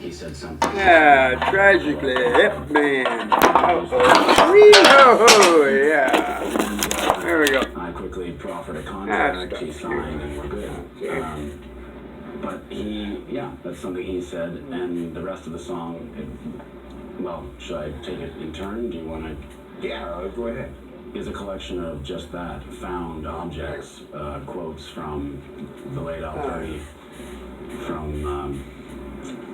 he said something. Tragically, F-Man. Oh, yeah. There we go. I quickly proffered a contract. He signed, and we're good. But that's something he said, and the rest of the song. Should I take it in turn? Do you want to? Yeah, go ahead. Is a collection of just that, found objects, quotes from the late Al Purdy, from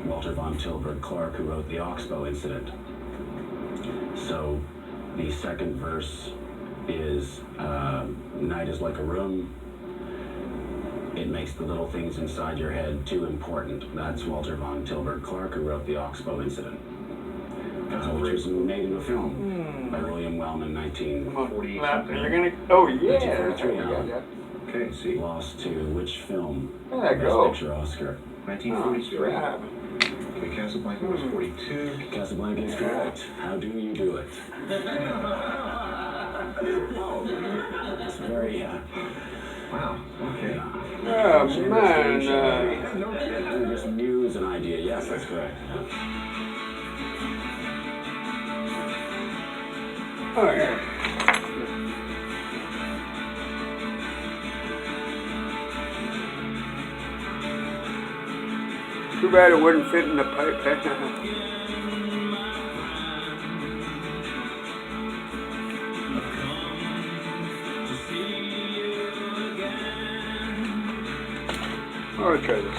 Walter von Tilburg Clark, who wrote the Oxbow Incident. So the second verse is, night is like a room. It makes the little things inside your head too important. That's Walter von Tilburg Clark, who wrote the Oxbow Incident. Which was made into a film by William Wellman, 1940. You're gonna. Oh yeah. 1943. Okay, see. Lost to which film? There you Best go. Picture Oscar. 1943. Yeah. Okay, Casablanca was 42. Casablanca is correct. How do you do it? It's very. Wow. Okay. Oh man. Just muse an idea. Yes, that's correct. Oh yeah. Too bad it wouldn't fit in the pipe. I'll try this.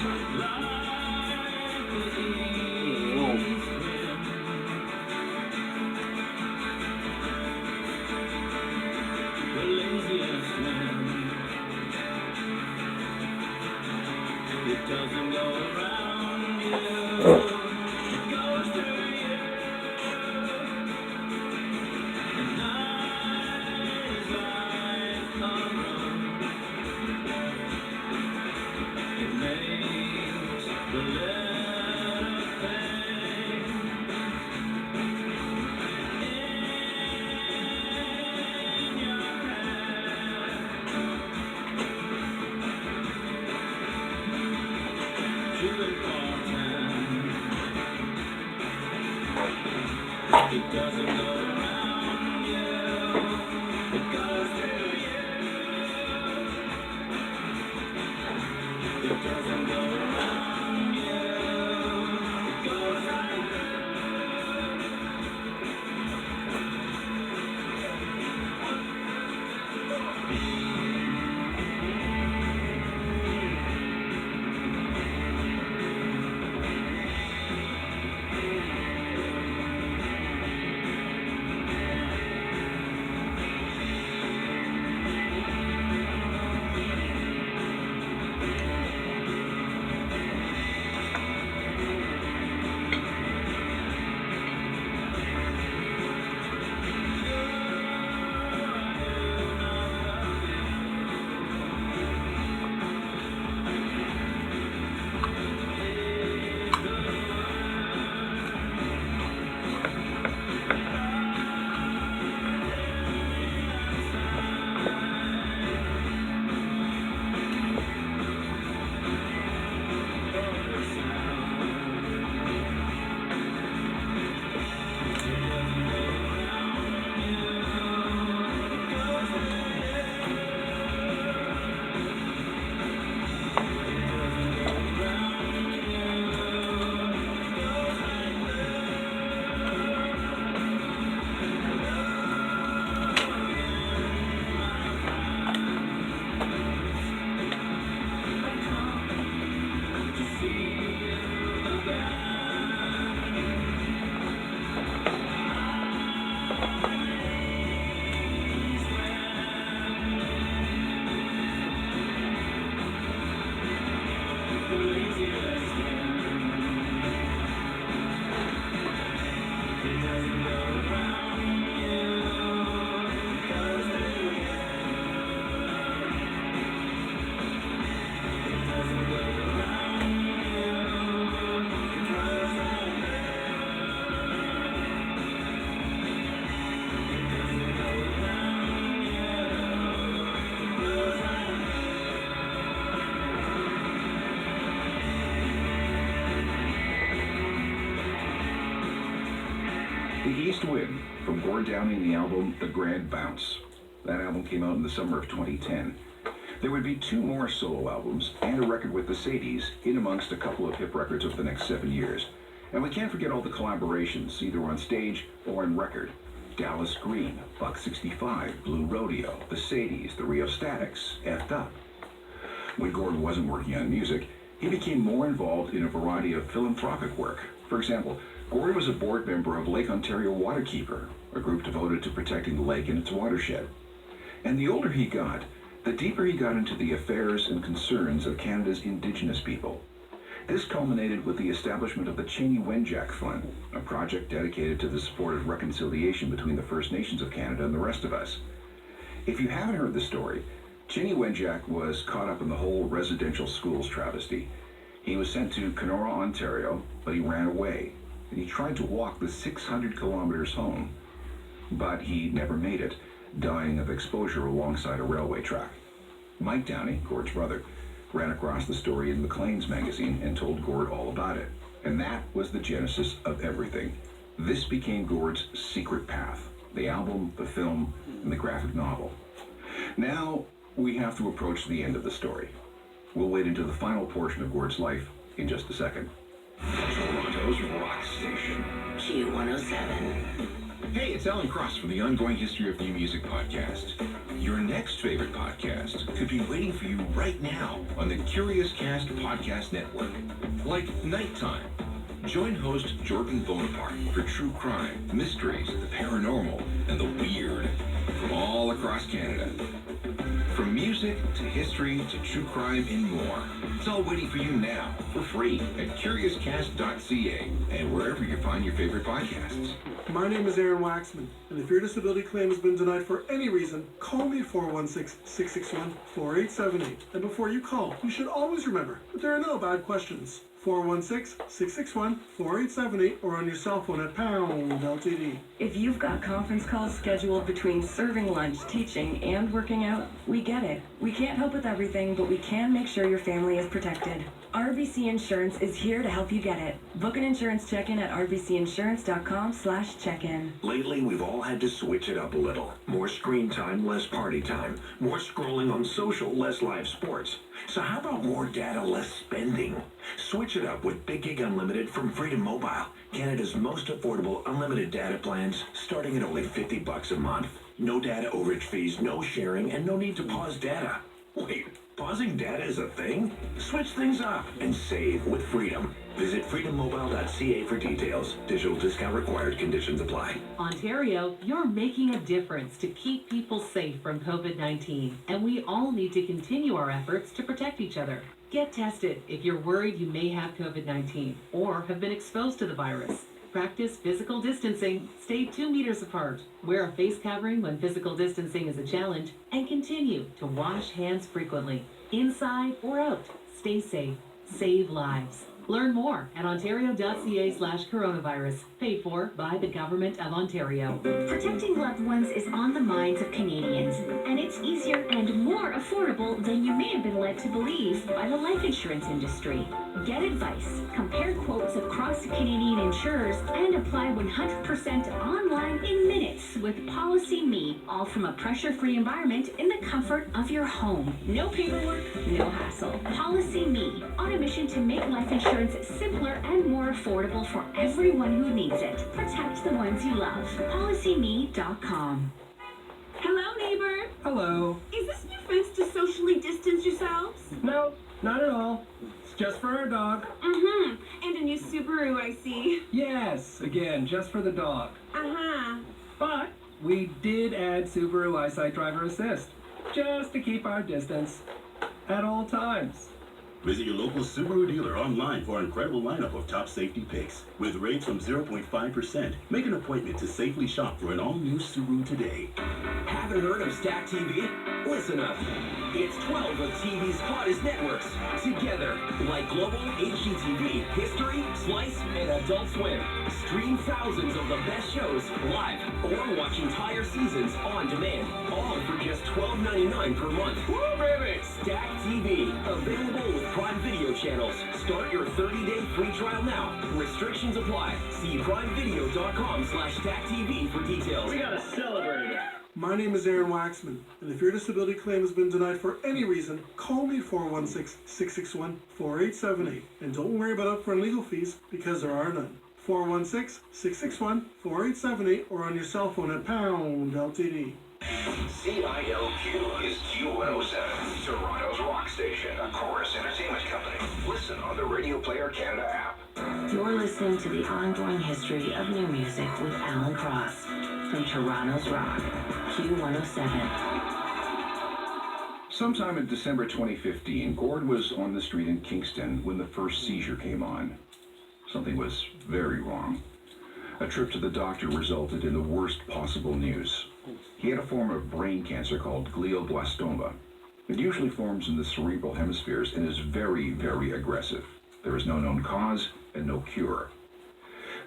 The East Wind from Gord Downie and the album The Grand Bounce. That album came out in the summer of 2010. There would be 2 more solo albums and a record with the Sadies in amongst a couple of hip records over the next 7 years. And we can't forget all the collaborations, either on stage or on record. Dallas Green, Buck 65, Blue Rodeo, the Sadies, the Rheostatics, F'd Up. When Gord wasn't working on music, he became more involved in a variety of philanthropic work. For example, Gord was a board member of Lake Ontario Waterkeeper, a group devoted to protecting the lake and its watershed. And the older he got, the deeper he got into the affairs and concerns of Canada's Indigenous people. This culminated with the establishment of the Cheney Wenjack Fund, a project dedicated to the support of reconciliation between the First Nations of Canada and the rest of us. If you haven't heard the story, Cheney Wenjack was caught up in the whole residential schools travesty. He was sent to Kenora, Ontario, but he ran away. And he tried to walk the 600 kilometers home, but he never made it, dying of exposure alongside a railway track. Mike Downey, Gord's brother, ran across the story in Maclean's magazine and told Gord all about it. And that was the genesis of everything. This became Gord's secret path, the album, the film, and the graphic novel. Now, we have to approach the end of the story. We'll wade into the final portion of Gord's life in just a second. Toronto's rock station. Q107. Hey, it's Alan Cross from the Ongoing History of New Music podcast. Your next favorite podcast could be waiting for you right now on the Curious Cast Podcast Network. Like Nighttime. Join host Jordan Bonaparte for true crime, mysteries, the paranormal, and the weird from all across Canada. From music to history to true crime and more. It's all waiting for you now for free at curiouscast.ca and wherever you find your favorite podcasts. My name is Aaron Waxman, and if your disability claim has been denied for any reason, call me at 416-661-4878. And before you call, you should always remember that there are no bad questions. 416-661-4878 or on your cell phone at pound LTD. If you've got conference calls scheduled between serving lunch, teaching, and working out, we get it. We can't help with everything, but we can make sure your family is protected. RBC Insurance is here to help you get it. Book an insurance check-in at rbcinsurance.com/check-in. Lately, we've all had to switch it up a little. More screen time, less party time. More scrolling on social, less live sports. So how about more data, less spending? Switch it up with Big Gig Unlimited from Freedom Mobile. Canada's most affordable unlimited data plans, starting at only $50 a month. No data overage fees, no sharing, and no need to pause data. Wait, pausing data is a thing? Switch things up and save with Freedom. Visit freedommobile.ca for details. Digital discount required. Conditions apply. Ontario, you're making a difference to keep people safe from COVID-19, and we all need to continue our efforts to protect each other. Get tested if you're worried you may have COVID-19 or have been exposed to the virus. Practice physical distancing, stay 2 meters apart, wear a face covering when physical distancing is a challenge, and continue to wash hands frequently, inside or out. Stay safe, save lives. Learn more at ontario.ca/coronavirus, paid for by the Government of Ontario. Protecting loved ones is on the minds of Canadians, and it's easier and more affordable than you may have been led to believe by the life insurance industry. Get advice, compare quotes across Canadian insurers, and apply 100% online in minutes with Policy Me, all from a pressure-free environment in the comfort of your home. No paperwork, no hassle. Policy Me, on a mission to make life insurance simpler and more affordable for everyone who needs it. Protect the ones you love. PolicyMe.com. Hello, neighbor. Hello. Is this new fence to socially distance yourselves? No, not at all. It's just for our dog. Mm-hmm. And a new Subaru, I see. Yes, again, just for the dog. Uh-huh. But we did add Subaru Eyesight Driver Assist, just to keep our distance at all times. Visit your local Subaru dealer online for an incredible lineup of top safety picks with rates from 0.5%. Make an appointment to safely shop for an all-new Subaru today. Haven't heard of Stack TV? Listen up. It's 12 of TV's hottest networks together, like Global, HGTV, History, Slice, and Adult Swim. Stream thousands of the best shows live or watch entire seasons on demand. All for just $12.99 per month. Woo, baby! Stack TV. Available with Prime Video channels. Start your 30-day free trial now. Restrictions apply. See primevideo.com/stacktv for details. We gotta celebrate it. My name is Aaron Waxman, and if your disability claim has been denied for any reason, call me 416-661-4878. And don't worry about upfront legal fees, because there are none. 416-661-4878 or on your cell phone at pound LTD. CILQ is Q107, Toronto's rock station, a Chorus Entertainment company. Listen on the Radio Player Canada app. You're listening to the ongoing history of new music with Alan Cross from Toronto's Rock, Q107. Sometime in December 2015, Gord was on the street in Kingston when the first seizure came on. Something was very wrong. A trip to the doctor resulted in the worst possible news. He had a form of brain cancer called glioblastoma. It usually forms in the cerebral hemispheres and is very, very aggressive. There is no known cause and no cure.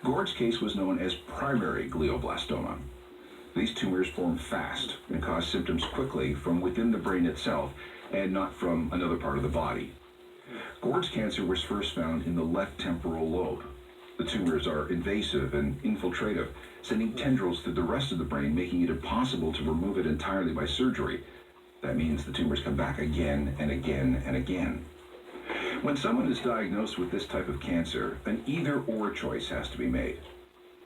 Gord's case was known as primary glioblastoma. These tumors form fast and cause symptoms quickly from within the brain itself and not from another part of the body. Gord's cancer was first found in the left temporal lobe. The tumors are invasive and infiltrative, sending tendrils through the rest of the brain, making it impossible to remove it entirely by surgery. That means the tumors come back again and again and again. When someone is diagnosed with this type of cancer, an either-or choice has to be made.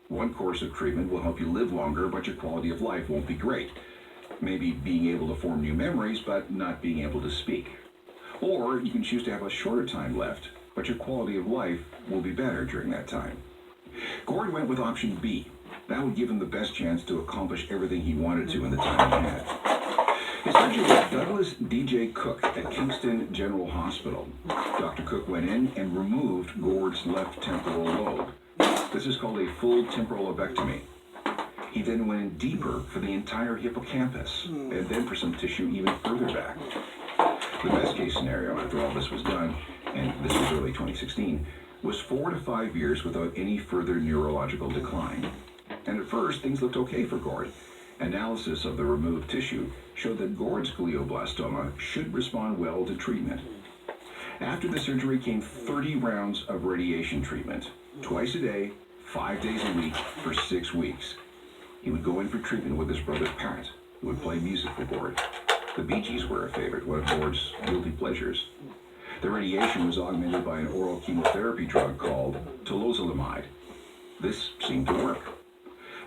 One course of treatment will help you live longer, but your quality of life won't be great. Maybe being able to form new memories, but not being able to speak. Or you can choose to have a shorter time left, but your quality of life will be better during that time. Gord went with option B. That would give him the best chance to accomplish everything he wanted to in the time he had. His surgeon was Douglas D.J. Cook at Kingston General Hospital. Dr. Cook went in and removed Gord's left temporal lobe. This is called a full temporal lobectomy. He then went in deeper for the entire hippocampus, and then for some tissue even further back. The best case scenario after all this was done, and this was early 2016, was 4 to 5 years without any further neurological decline. And at first, things looked okay for Gord. Analysis of the removed tissue showed that Gord's glioblastoma should respond well to treatment. After the surgery came 30 rounds of radiation treatment, twice a day, 5 days a week, for 6 weeks. He would go in for treatment with his brother Pat, who would play music for Gord. The Bee Gees were a favorite, one of Gord's guilty pleasures. The radiation was augmented by an oral chemotherapy drug called tolozolamide. This seemed to work.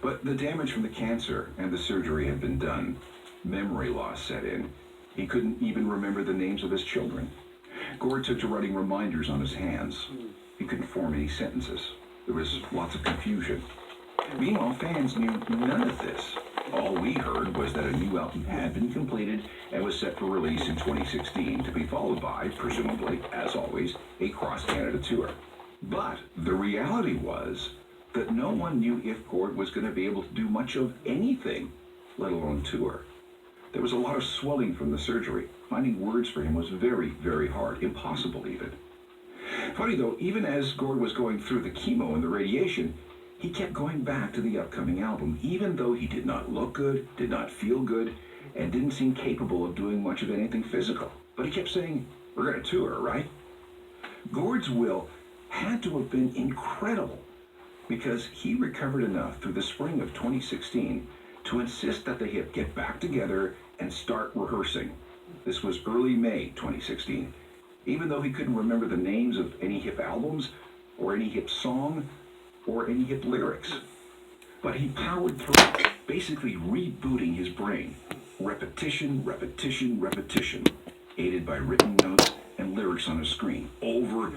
But the damage from the cancer and the surgery had been done. Memory loss set in. He couldn't even remember the names of his children. Gord took to writing reminders on his hands. He couldn't form any sentences. There was lots of confusion. Meanwhile, fans knew none of this. All we heard was that a new album had been completed and was set for release in 2016, to be followed by, presumably, as always, a cross-Canada tour. But the reality was that no one knew if Gord was going to be able to do much of anything, let alone tour. There was a lot of swelling from the surgery. Finding words for him was very, very hard, impossible even. Funny though, even as Gord was going through the chemo and the radiation, he kept going back to the upcoming album, even though he did not look good, did not feel good, and didn't seem capable of doing much of anything physical. But he kept saying, "We're going to tour, right?" Gord's will had to have been incredible, because he recovered enough through the spring of 2016 to insist that they get back together and start rehearsing. This was early May 2016. Even though he couldn't remember the names of any hip albums, or any hip song, or any hip lyrics. But he powered through, basically rebooting his brain. Repetition, repetition, repetition, aided by written notes and lyrics on a screen, over